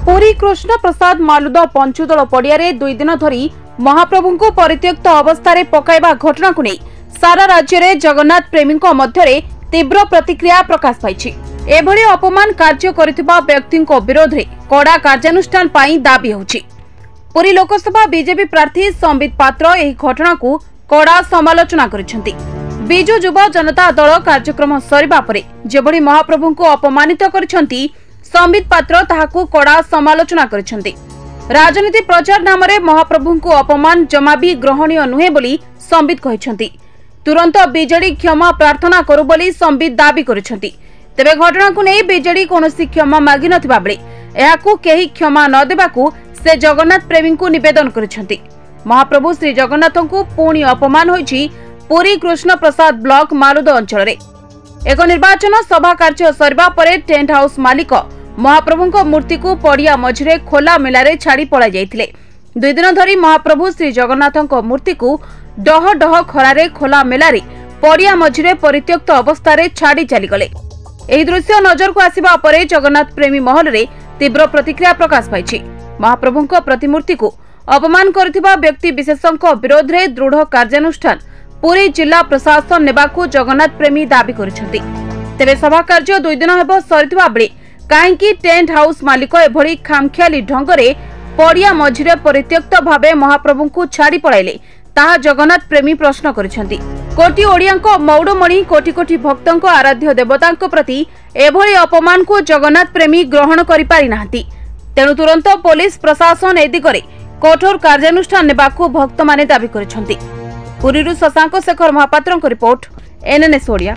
पुरी कृष्ण प्रसाद मालुद पंचुदल पड़िया दुई दिन धरी महाप्रभु को परित्यक्त अवस्था पकाइबा घटना को नहीं सारा राज्य में जगन्नाथ प्रेमी मध्य तीव्र प्रतिक्रिया प्रकाश पाई। एभली अपमान कार्य करिथिबा व्यक्ति विरोध में कड़ा कार्यानुष्ठान पाई दाबी होछि। पुरी लोकसभा बीजेपी प्रार्थी संबित पात्र एही घटना को कड़ा समालोचना करिसेंति। बिजु युवा जनता दल कार्यक्रम सरिबा परे जेभली महाप्रभु को अपमानित करिसेंति संबित पात्र ताहाकू कड़ा समालोचना करिसेंति। राजनीति प्रचार नाम रे महाप्रभु को अपमान जमा भी ग्रहणीय नुहे बोली संबित कहिसेंति। तुरंत बीजेडी क्षमा प्रार्थना करू बोली संबित दाबी करिसेंति। तेबे घटना को नहीं बीजेडी कोनोसी क्षमा मागी नथिबा बेले एहाकू केही क्षमा न देबाकू से जगन्नाथ प्रेमी को निवेदन करिसेंति। महाप्रभु श्री जगन्नाथ को पुणी अपमान होइछि पुरी कृष्ण प्रसाद ब्लॉक मालुद अंचल रे। एक निर्वाचन सभा कार्य सरिबा परे टेंट हाउस मालिक महाप्रभु मूर्ति को पड़िया मझिरे खोला मेलारे छाड़ी पळाई जाइथिले। दुई दिन धरी महाप्रभु श्री जगन्नाथ मूर्ति को डह डह खरारे खोला मेलारे पड़िया मझिरे परित्यक्त अवस्था छाड़ी चलीगले। एही दृश्य नजर को आसिबा परे जगन्नाथ प्रेमी महल रे तीव्र प्रतिक्रिया प्रकाश पाइछि। महाप्रभु प्रतिमूर्ति को अपमान करथिबा व्यक्ति विशेषक विरोध में दृढ़ कार्यानुष्ठान पुरी जिला प्रशासन नेबाकू जगन्नाथ प्रेमी दाबी करिसेंति। तेबे सभा कार्य दुई दिन हेबो सरिथिबा बेले काहेकि टेंट हाउस मालिक एभली खामखियाली ढंगरे पड़िया मझिरे परित्यक्त भावे महाप्रभु को छाड़ी पळाइले ताहा जगन्नाथ प्रेमी प्रश्न करिसेंति। कोटी ओडियांको मौडमणि कोटी कोटी भक्तंको आराध्य देवतांको प्रति एभली अपमान को जगन्नाथ प्रेमी ग्रहण करि पारि नाहंती। तेणु तुरंत पुलिस प्रशासन ए दिगरे कठोर कार्यानुष्ठान नेबाकू भक्त माने दाबी करिसेंति। पुरीरु शशांक शेखर महापात्रଙ୍କ रिपोर्ट एनएनएस ओडिया।